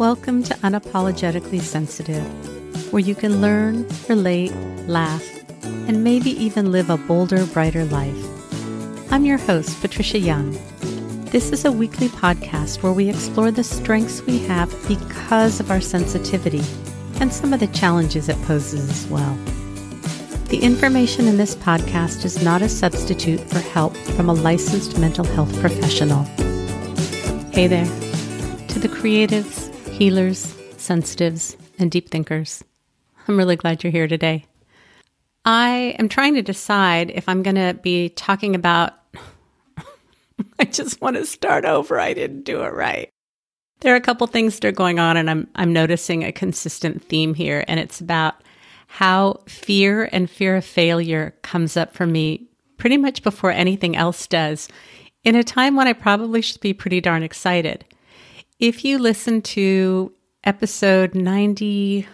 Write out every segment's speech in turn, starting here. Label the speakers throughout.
Speaker 1: Welcome to Unapologetically Sensitive, where you can learn, relate, laugh, and maybe even live a bolder, brighter life. I'm your host, Patricia Young. This is a weekly podcast where we explore the strengths we have because of our sensitivity and some of the challenges it poses as well. The information in this podcast is not a substitute for help from a licensed mental health professional. Hey there, to the creatives, healers, sensitives, and deep thinkers. I'm really glad you're here today. I am trying to decide if I'm going to be talking about, I just want to start over. I didn't do it right. There are a couple things that are going on, and I'm noticing a consistent theme here, and it's about how fear and fear of failure comes up for me pretty much before anything else does, in a time when I probably should be pretty darn excited. If you listen to episode 92,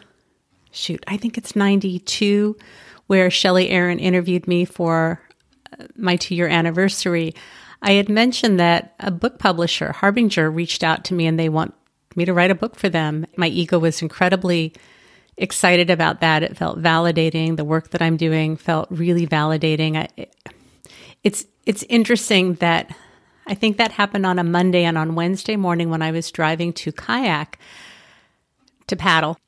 Speaker 1: where Shelley Aaron interviewed me for my 2-year anniversary, I had mentioned that a book publisher, Harbinger, reached out to me and they want me to write a book for them. My ego was incredibly excited about that. It felt validating. The work that I'm doing felt really validating. It's interesting that I think that happened on a Monday, and on Wednesday morning when I was driving to kayak to paddle,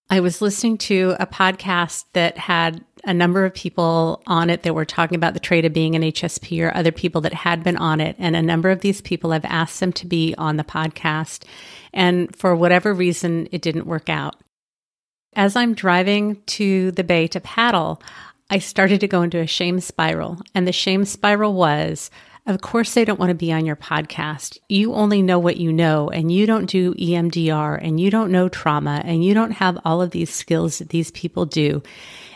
Speaker 1: I was listening to a podcast that had a number of people on it that were talking about the trait of being an HSP or other people that had been on it. And a number of these people, I've asked them to be on the podcast. And for whatever reason, it didn't work out. As I'm driving to the bay to paddle, I started to go into a shame spiral. And the shame spiral was, of course, they don't want to be on your podcast. You only know what you know, and you don't do EMDR, and you don't know trauma, and you don't have all of these skills that these people do.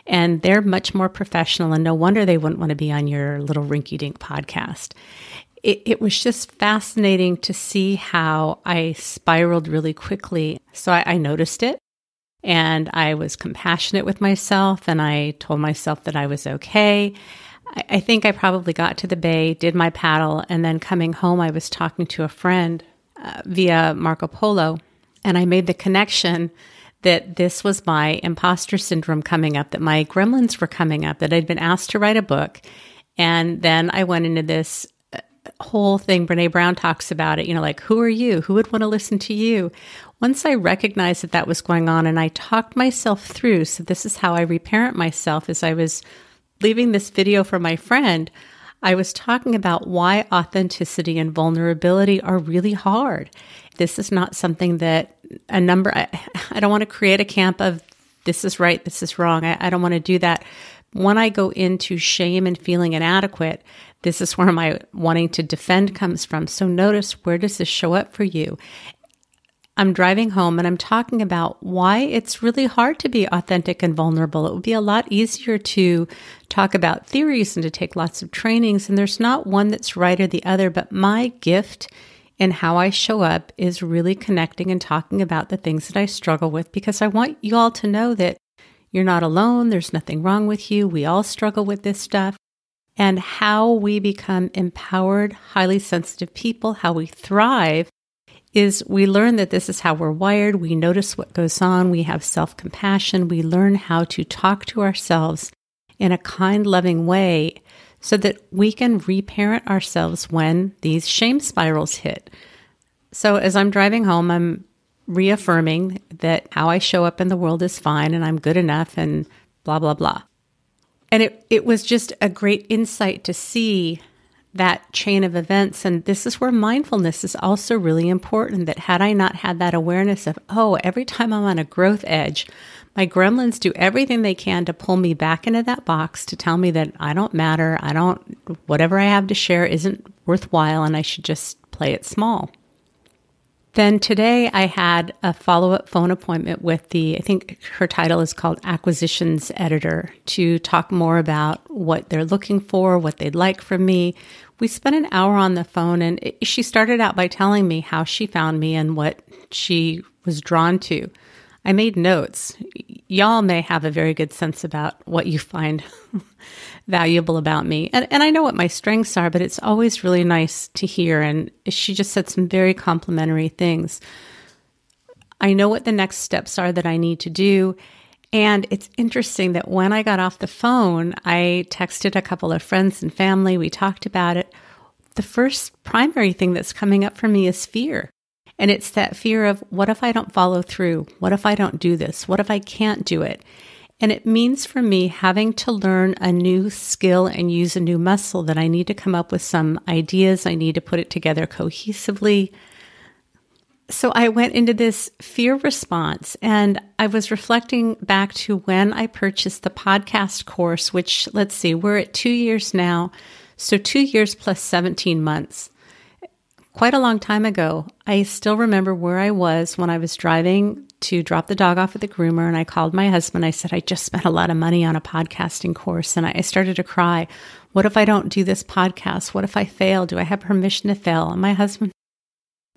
Speaker 1: And they're much more professional, and no wonder they wouldn't want to be on your little rinky-dink podcast. It was just fascinating to see how I spiraled really quickly. So I noticed it, and I was compassionate with myself, and I told myself that I was okay. I think I probably got to the bay, did my paddle, and then coming home, I was talking to a friend via Marco Polo, and I made the connection that this was my imposter syndrome coming up, that my gremlins were coming up, that I'd been asked to write a book. And then I went into this whole thing. Brene Brown talks about it, like, who are you? Who would want to listen to you? Once I recognized that that was going on, and I talked myself through, so this is how I reparent myself. As I was leaving this video for my friend, I was talking about why authenticity and vulnerability are really hard. This is not something that I don't want to create a camp of this is right, this is wrong. I don't want to do that. When I go into shame and feeling inadequate, this is where my wanting to defend comes from. So notice, where does this show up for you? I'm driving home and I'm talking about why it's really hard to be authentic and vulnerable. It would be a lot easier to talk about theories and to take lots of trainings. And there's not one that's right or the other, but my gift in how I show up is really connecting and talking about the things that I struggle with, because I want you all to know that you're not alone. There's nothing wrong with you. We all struggle with this stuff. And how we become empowered, highly sensitive people, how we thrive, is we learn that this is how we're wired. We notice what goes on. We have self-compassion. We learn how to talk to ourselves in a kind, loving way so that we can reparent ourselves when these shame spirals hit. So as I'm driving home, I'm reaffirming that how I show up in the world is fine and I'm good enough and blah, blah, blah. And it was just a great insight to see that chain of events. And this is where mindfulness is also really important, that had I not had that awareness of, every time I'm on a growth edge, my gremlins do everything they can to pull me back into that box, to tell me that I don't matter, whatever I have to share isn't worthwhile, and I should just play it small. Then today I had a follow-up phone appointment with I think her title is called Acquisitions Editor, to talk more about what they're looking for, what they'd like from me. We spent an hour on the phone, and she started out by telling me how she found me and what she was drawn to. I made notes. Y'all may have a very good sense about what you find valuable about me. And I know what my strengths are, but it's always really nice to hear. And she just said some very complimentary things. I know what the next steps are that I need to do. And it's interesting that when I got off the phone, I texted a couple of friends and family. We talked about it. The first primary thing that's coming up for me is fear. And it's that fear of, what if I don't follow through? What if I don't do this? What if I can't do it? And it means for me having to learn a new skill and use a new muscle, that I need to come up with some ideas. I need to put it together cohesively. So I went into this fear response, and I was reflecting back to when I purchased the podcast course, which, let's see, we're at 2 years now. So 2 years plus 17 months. Quite a long time ago. I still remember where I was when I was driving to drop the dog off at the groomer, and I called my husband. I said, I just spent a lot of money on a podcasting course, and I started to cry. What if I don't do this podcast? What if I fail? Do I have permission to fail? And my husband,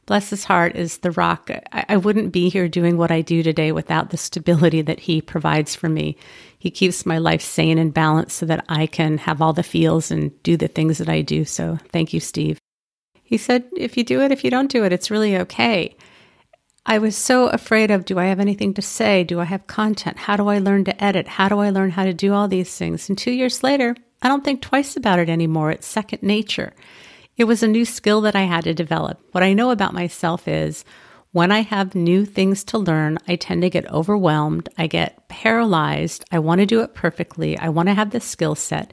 Speaker 1: bless his heart, is the rock. I wouldn't be here doing what I do today without the stability that he provides for me. He keeps my life sane and balanced so that I can have all the feels and do the things that I do. So thank you, Steve. He said, if you do it, if you don't do it, it's really okay. I was so afraid of, do I have anything to say? Do I have content? How do I learn to edit? How do I learn how to do all these things? And 2 years later, I don't think twice about it anymore. It's second nature. It was a new skill that I had to develop. What I know about myself is when I have new things to learn, I tend to get overwhelmed. I get paralyzed. I want to do it perfectly. I want to have the skill set.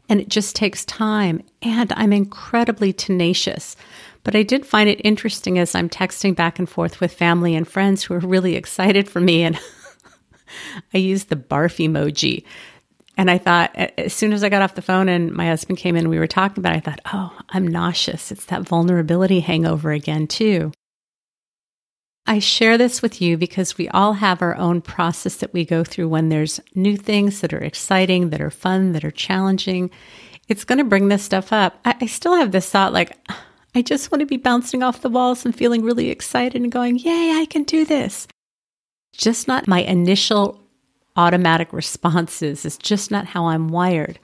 Speaker 1: And it just takes time. And I'm incredibly tenacious. But I did find it interesting as I'm texting back and forth with family and friends who are really excited for me. And I used the barf emoji. And I thought, as soon as I got off the phone and my husband came in and we were talking about it, I thought, oh, I'm nauseous. It's that vulnerability hangover again, too. I share this with you because we all have our own process that we go through when there's new things that are exciting, that are fun, that are challenging. It's going to bring this stuff up. I still have this thought like, I just want to be bouncing off the walls and feeling really excited and going, yay, I can do this. Just not my initial automatic responses. It's just not how I'm wired.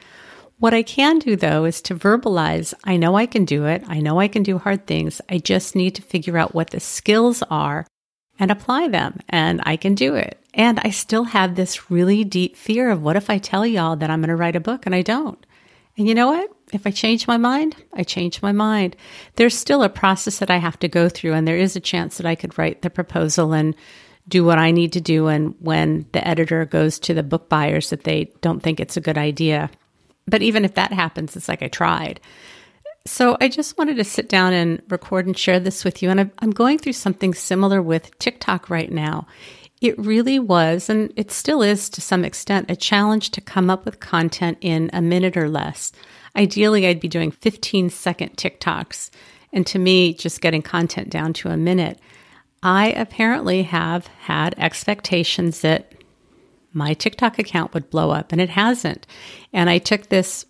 Speaker 1: What I can do, though, is to verbalize, I know I can do it. I know I can do hard things. I just need to figure out what the skills are and apply them, and I can do it. And I still have this really deep fear of, what if I tell y'all that I'm going to write a book and I don't? And you know what? If I change my mind, I change my mind. There's still a process that I have to go through, and there is a chance that I could write the proposal and do what I need to do. And when the editor goes to the book buyers that they don't think it's a good idea. But even if that happens, it's like I tried. So I just wanted to sit down and record and share this with you. And I'm going through something similar with TikTok right now. It really was, and it still is to some extent, a challenge to come up with content in a minute or less. Ideally, I'd be doing 15-second TikToks. And to me, just getting content down to a minute. I apparently have had expectations that my TikTok account would blow up, and it hasn't. And I took this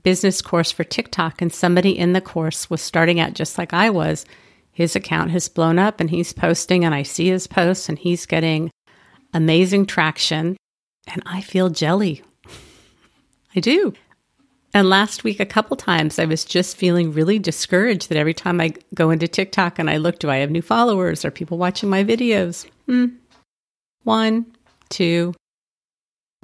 Speaker 1: business course for TikTok, and somebody in the course was starting out just like I was. His account has blown up, and he's posting, and I see his posts, and he's getting amazing traction, and I feel jelly. I do. And last week, a couple times, I was just feeling really discouraged that every time I go into TikTok and I look, do I have new followers? Are people watching my videos? 1, 2.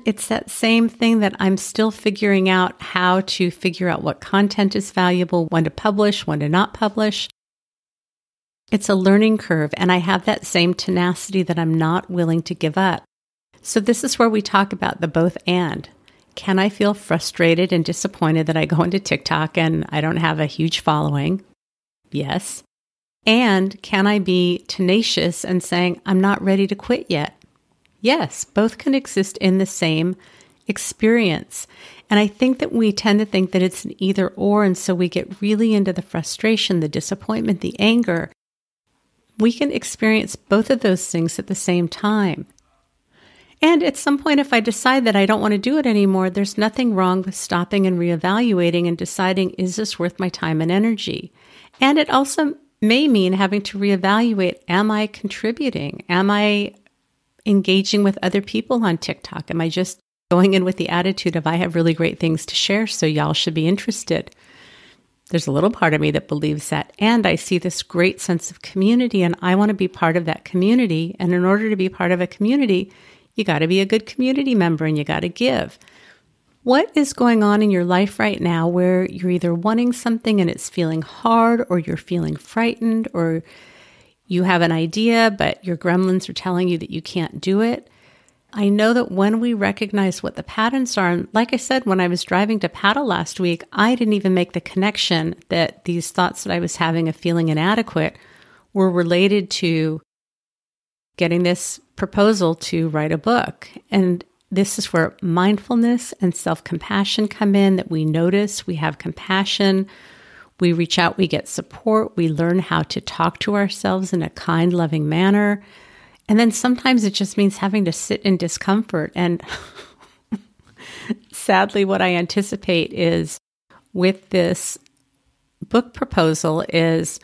Speaker 1: It's that same thing that I'm still figuring out how to figure out what content is valuable, when to publish, when to not publish. It's a learning curve, and I have that same tenacity that I'm not willing to give up. So this is where we talk about the both and. Can I feel frustrated and disappointed that I go into TikTok and I don't have a huge following? Yes. And can I be tenacious and saying, I'm not ready to quit yet? Yes, both can exist in the same experience. And I think that we tend to think that it's an either or, and so we get really into the frustration, the disappointment, the anger. We can experience both of those things at the same time. And at some point, if I decide that I don't want to do it anymore, there's nothing wrong with stopping and reevaluating and deciding, is this worth my time and energy? And it also may mean having to reevaluate, am I contributing? Am I engaging with other people on TikTok? Am I just going in with the attitude of, I have really great things to share, so y'all should be interested? There's a little part of me that believes that. And I see this great sense of community, and I want to be part of that community. And in order to be part of a community, you got to be a good community member and you got to give. What is going on in your life right now where you're either wanting something and it's feeling hard, or you're feeling frightened, or you have an idea, but your gremlins are telling you that you can't do it? I know that when we recognize what the patterns are, and like I said, when I was driving to paddle last week, I didn't even make the connection that these thoughts that I was having of feeling inadequate were related to getting this proposal to write a book. And this is where mindfulness and self-compassion come in, that we notice, we have compassion, we reach out, we get support, we learn how to talk to ourselves in a kind, loving manner. And then sometimes it just means having to sit in discomfort. And sadly, what I anticipate is with this book proposal is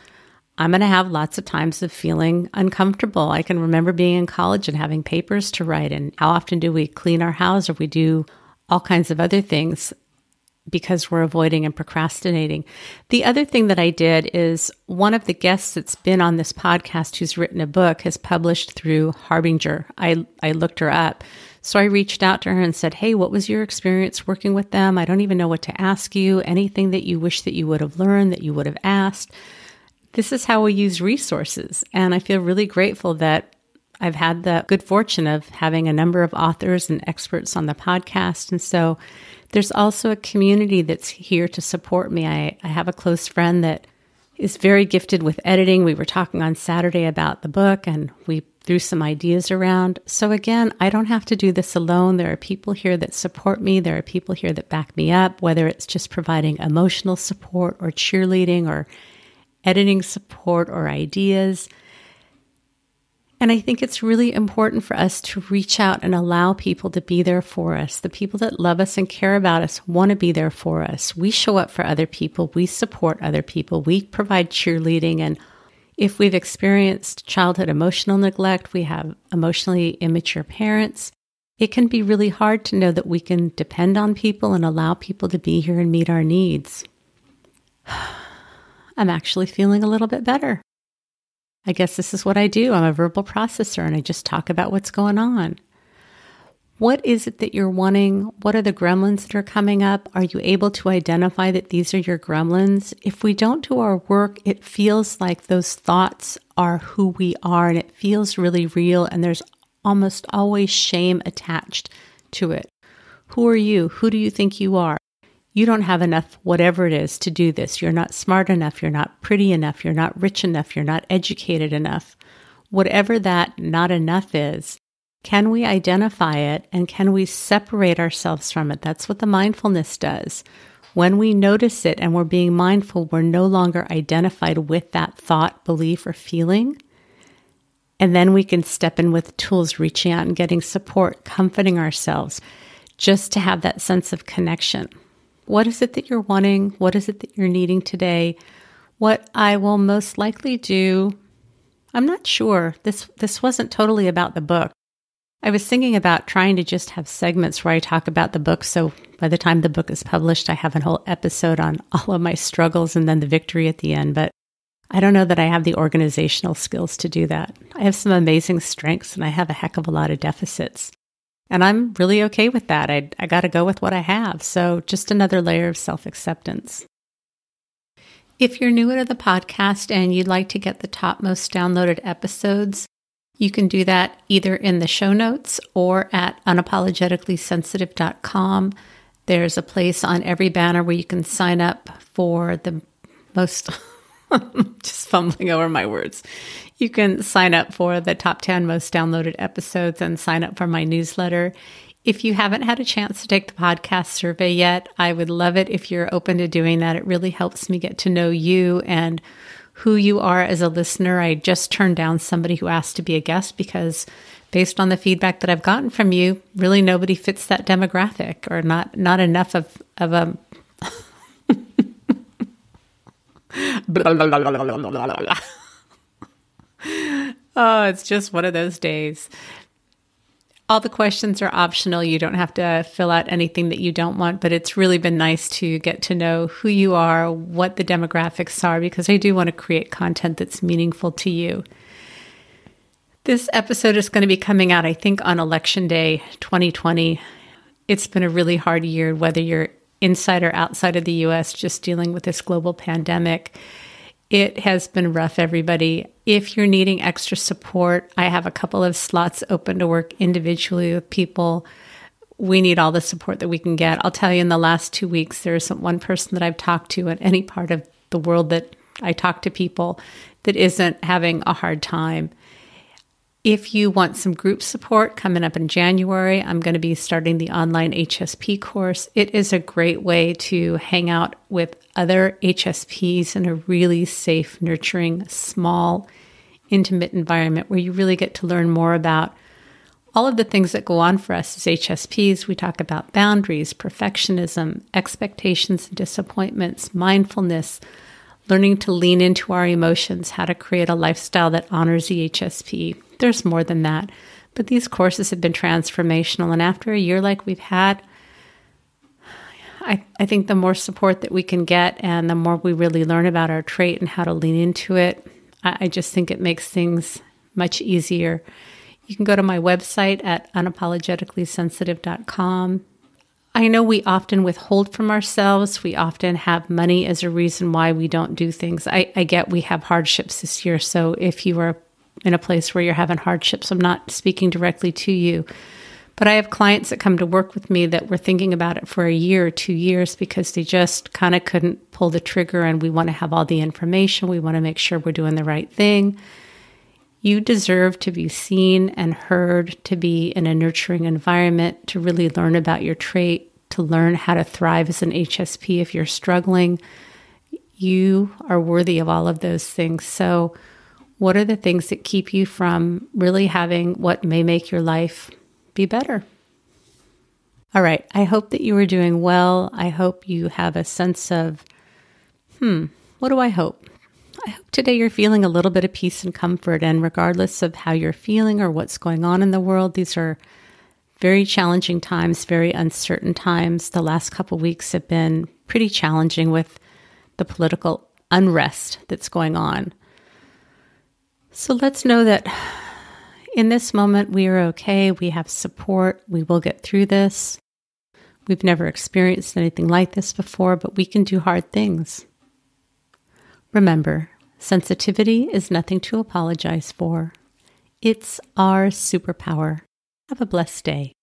Speaker 1: I'm going to have lots of times of feeling uncomfortable. I can remember being in college and having papers to write. And how often do we clean our house, or we do all kinds of other things because we're avoiding and procrastinating? The other thing that I did is one of the guests that's been on this podcast who's written a book has published through Harbinger. I looked her up. So I reached out to her and said, hey, what was your experience working with them? I don't even know what to ask you. Anything that you wish that you would have learned, that you would have asked. This is how we use resources. And I feel really grateful that I've had the good fortune of having a number of authors and experts on the podcast. And so there's also a community that's here to support me. I have a close friend that is very gifted with editing. We were talking on Saturday about the book, and we threw some ideas around. So again, I don't have to do this alone. There are people here that support me. There are people here that back me up, whether it's just providing emotional support or cheerleading or editing support or ideas. And I think it's really important for us to reach out and allow people to be there for us. The people that love us and care about us want to be there for us. We show up for other people. We support other people. We provide cheerleading. And if we've experienced childhood emotional neglect, we have emotionally immature parents, it can be really hard to know that we can depend on people and allow people to be here and meet our needs. I'm actually feeling a little bit better. I guess this is what I do. I'm a verbal processor, and I just talk about what's going on. What is it that you're wanting? What are the gremlins that are coming up? Are you able to identify that these are your gremlins? If we don't do our work, it feels like those thoughts are who we are, and it feels really real, and there's almost always shame attached to it. Who are you? Who do you think you are? You don't have enough, whatever it is, to do this. You're not smart enough. You're not pretty enough. You're not rich enough. You're not educated enough. Whatever that not enough is, can we identify it and can we separate ourselves from it? That's what the mindfulness does. When we notice it and we're being mindful, we're no longer identified with that thought, belief, or feeling. And then we can step in with tools, reaching out and getting support, comforting ourselves, just to have that sense of connection. What is it that you're wanting? What is it that you're needing today? What I will most likely do, I'm not sure. This wasn't totally about the book. I was thinking about trying to just have segments where I talk about the book. So by the time the book is published, I have a whole episode on all of my struggles and then the victory at the end. But I don't know that I have the organizational skills to do that. I have some amazing strengths and I have a heck of a lot of deficits. And I'm really okay with that. I got to go with what I have. So just another layer of self-acceptance. If you're new to the podcast and you'd like to get the top most downloaded episodes, you can do that either in the show notes or at unapologeticallysensitive.com. There's a place on every banner where you can sign up for the most... just fumbling over my words. You can sign up for the top 10 most downloaded episodes and sign up for my newsletter. If you haven't had a chance to take the podcast survey yet, I would love it if you're open to doing that. It really helps me get to know you and who you are as a listener. I just turned down somebody who asked to be a guest because based on the feedback that I've gotten from you, really nobody fits that demographic, or not enough of a blah, blah, blah, blah, blah, blah, blah. Oh, it's just one of those days. All the questions are optional. You don't have to fill out anything that you don't want, but it's really been nice to get to know who you are, what the demographics are, because I do want to create content that's meaningful to you. This episode is going to be coming out, I think, on Election Day 2020. It's been a really hard year, whether you're inside or outside of the U.S., just dealing with this global pandemic. It has been rough, everybody. If you're needing extra support, I have a couple of slots open to work individually with people. We need all the support that we can get. I'll tell you, in the last 2 weeks, there isn't one person that I've talked to in any part of the world that I talk to people that isn't having a hard time. If you want some group support coming up in January, I'm going to be starting the online HSP course. It is a great way to hang out with other HSPs in a really safe, nurturing, small, intimate environment where you really get to learn more about all of the things that go on for us as HSPs. We talk about boundaries, perfectionism, expectations and disappointments, mindfulness, learning to lean into our emotions, how to create a lifestyle that honors the HSP. There's more than that, but these courses have been transformational. And after a year like we've had, I think the more support that we can get and the more we really learn about our trait and how to lean into it, I just think it makes things much easier. You can go to my website at unapologeticallysensitive.com. I know we often withhold from ourselves. We often have money as a reason why we don't do things. I get we have hardships this year. So if you are in a place where you're having hardships, I'm not speaking directly to you. But I have clients that come to work with me that were thinking about it for a year or 2 years because they just kind of couldn't pull the trigger, and we want to have all the information. We want to make sure we're doing the right thing. You deserve to be seen and heard, to be in a nurturing environment, to really learn about your trait, to learn how to thrive as an HSP if you're struggling. You are worthy of all of those things. So what are the things that keep you from really having what may make your life be better? All right. I hope that you are doing well. I hope you have a sense of, what do I hope? I hope today you're feeling a little bit of peace and comfort. And regardless of how you're feeling or what's going on in the world, these are very challenging times, very uncertain times. The last couple of weeks have been pretty challenging with the political unrest that's going on. So let's know that in this moment, we are okay. We have support. We will get through this. We've never experienced anything like this before, but we can do hard things. Remember, sensitivity is nothing to apologize for. It's our superpower. Have a blessed day.